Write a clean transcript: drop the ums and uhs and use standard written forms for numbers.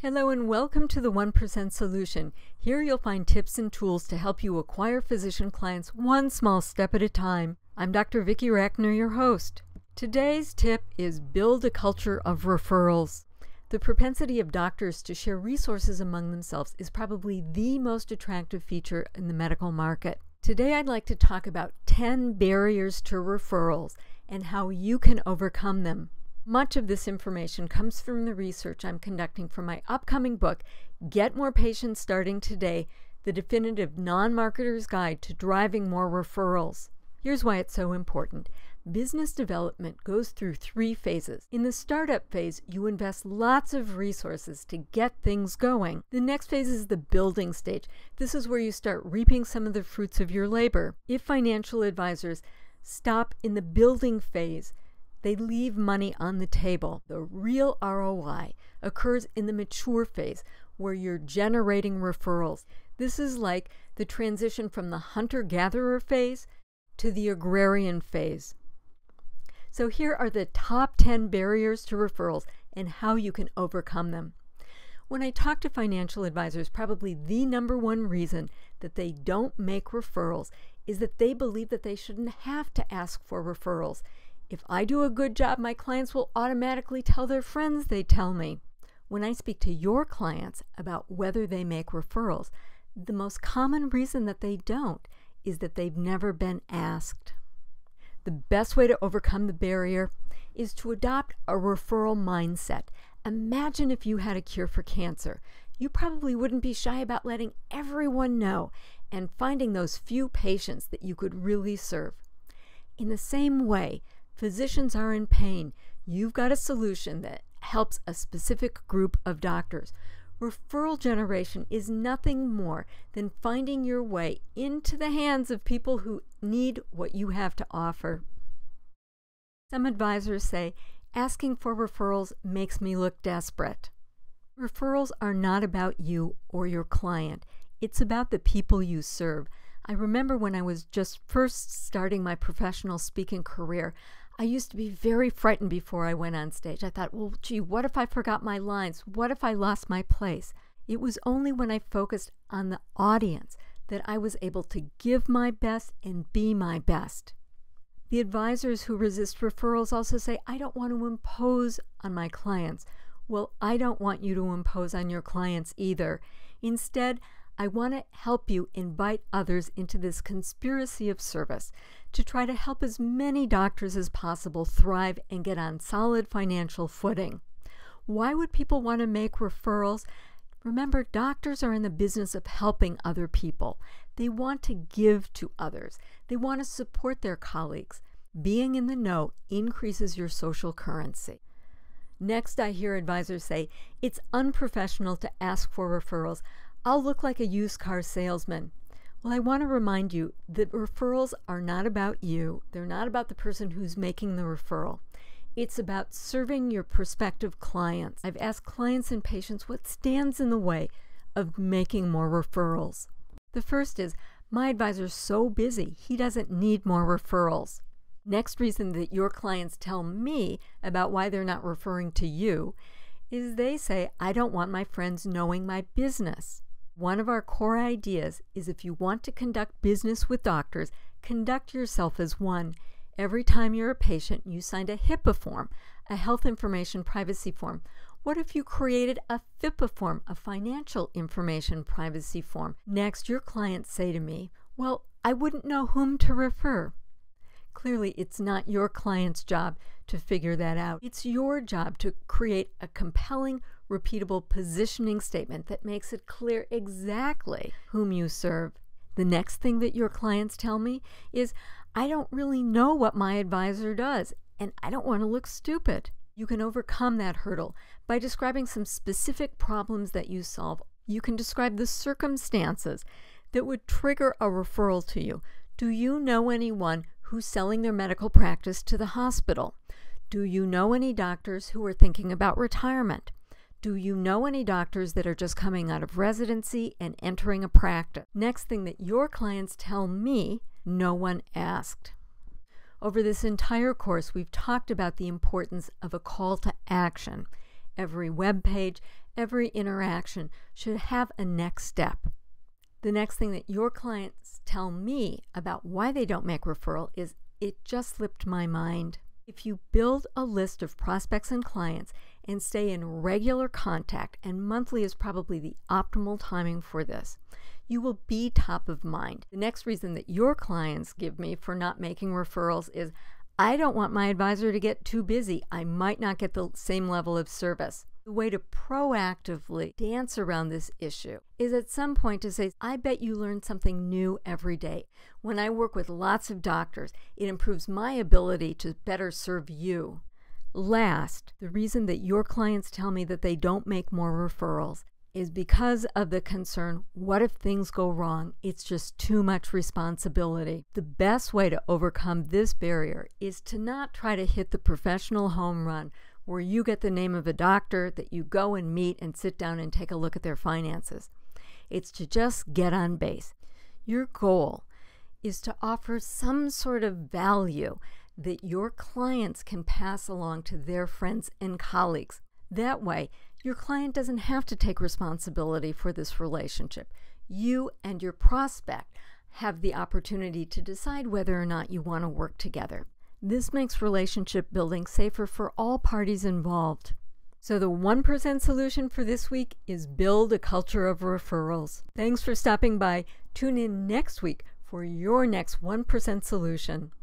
Hello and welcome to the 1% Solution. Here you'll find tips and tools to help you acquire physician clients one small step at a time. I'm Dr. Vicki Rackner, your host. Today's tip is build a culture of referrals. The propensity of doctors to share resources among themselves is probably the most attractive feature in the medical market. Today I'd like to talk about 10 barriers to referrals and how you can overcome them. Much of this information comes from the research I'm conducting for my upcoming book, Get More Patients Starting Today, the definitive non-marketer's guide to driving more referrals. Here's why it's so important. Business development goes through 3 phases. In the startup phase, you invest lots of resources to get things going. The next phase is the building stage. This is where you start reaping some of the fruits of your labor. If financial advisors stop in the building phase, they leave money on the table. The real ROI occurs in the mature phase, where you're generating referrals. This is like the transition from the hunter-gatherer phase to the agrarian phase. So here are the top 10 barriers to referrals and how you can overcome them. When I talk to financial advisors, probably the number one reason that they don't make referrals is that they believe that they shouldn't have to ask for referrals. If I do a good job, my clients will automatically tell their friends they tell me. When I speak to your clients about whether they make referrals, the most common reason that they don't is that they've never been asked. The best way to overcome the barrier is to adopt a referral mindset. Imagine if you had a cure for cancer. You probably wouldn't be shy about letting everyone know and finding those few patients that you could really serve. In the same way, physicians are in pain. You've got a solution that helps a specific group of doctors. Referral generation is nothing more than finding your way into the hands of people who need what you have to offer. Some advisors say, asking for referrals makes me look desperate. Referrals are not about you or your client. It's about the people you serve. I remember when I was just first starting my professional speaking career, I used to be very frightened before I went on stage. I thought, well, gee, what if I forgot my lines? What if I lost my place? It was only when I focused on the audience that I was able to give my best and be my best. The advisors who resist referrals also say, I don't want to impose on my clients. Well, I don't want you to impose on your clients either. Instead, I want to help you invite others into this conspiracy of service to try to help as many doctors as possible thrive and get on solid financial footing. Why would people want to make referrals? Remember, doctors are in the business of helping other people. They want to give to others. They want to support their colleagues. Being in the know increases your social currency. Next, I hear advisors say, it's unprofessional to ask for referrals. I'll look like a used car salesman. Well, I want to remind you that referrals are not about you. They're not about the person who's making the referral. It's about serving your prospective clients. I've asked clients and patients what stands in the way of making more referrals. The first is, my advisor's so busy, he doesn't need more referrals. Next reason that your clients tell me about why they're not referring to you is they say, I don't want my friends knowing my business. One of our core ideas is if you want to conduct business with doctors, conduct yourself as one. Every time you're a patient, you signed a HIPAA form, a health information privacy form. What if you created a FIPA form, a financial information privacy form? Next, your clients say to me, well, I wouldn't know whom to refer. Clearly, it's not your client's job to figure that out. It's your job to create a compelling, repeatable positioning statement that makes it clear exactly whom you serve. The next thing that your clients tell me is, I don't really know what my advisor does, and I don't want to look stupid. You can overcome that hurdle by describing some specific problems that you solve. You can describe the circumstances that would trigger a referral to you. Do you know anyone who's selling their medical practice to the hospital? Do you know any doctors who are thinking about retirement? Do you know any doctors that are just coming out of residency and entering a practice? Next thing that your clients tell me, no one asked. Over this entire course, we've talked about the importance of a call to action. Every web page, every interaction should have a next step. The next thing that your clients tell me about why they don't make referral is, "It just slipped my mind." If you build a list of prospects and clients and stay in regular contact, and monthly is probably the optimal timing for this, you will be top of mind. The next reason that your clients give me for not making referrals is, "I don't want my advisor to get too busy. I might not get the same level of service." The way to proactively dance around this issue is at some point to say, "I bet you learn something new every day. When I work with lots of doctors, it improves my ability to better serve you." Last, the reason that your clients tell me that they don't make more referrals is because of the concern, what if things go wrong? It's just too much responsibility. The best way to overcome this barrier is to not try to hit the professional home run where you get the name of a doctor that you go and meet and sit down and take a look at their finances. It's to just get on base. Your goal is to offer some sort of value that your clients can pass along to their friends and colleagues. That way, your client doesn't have to take responsibility for this relationship. You and your prospect have the opportunity to decide whether or not you want to work together. This makes relationship building safer for all parties involved. So the 1% solution for this week is build a culture of referrals. Thanks for stopping by. Tune in next week for your next 1% solution.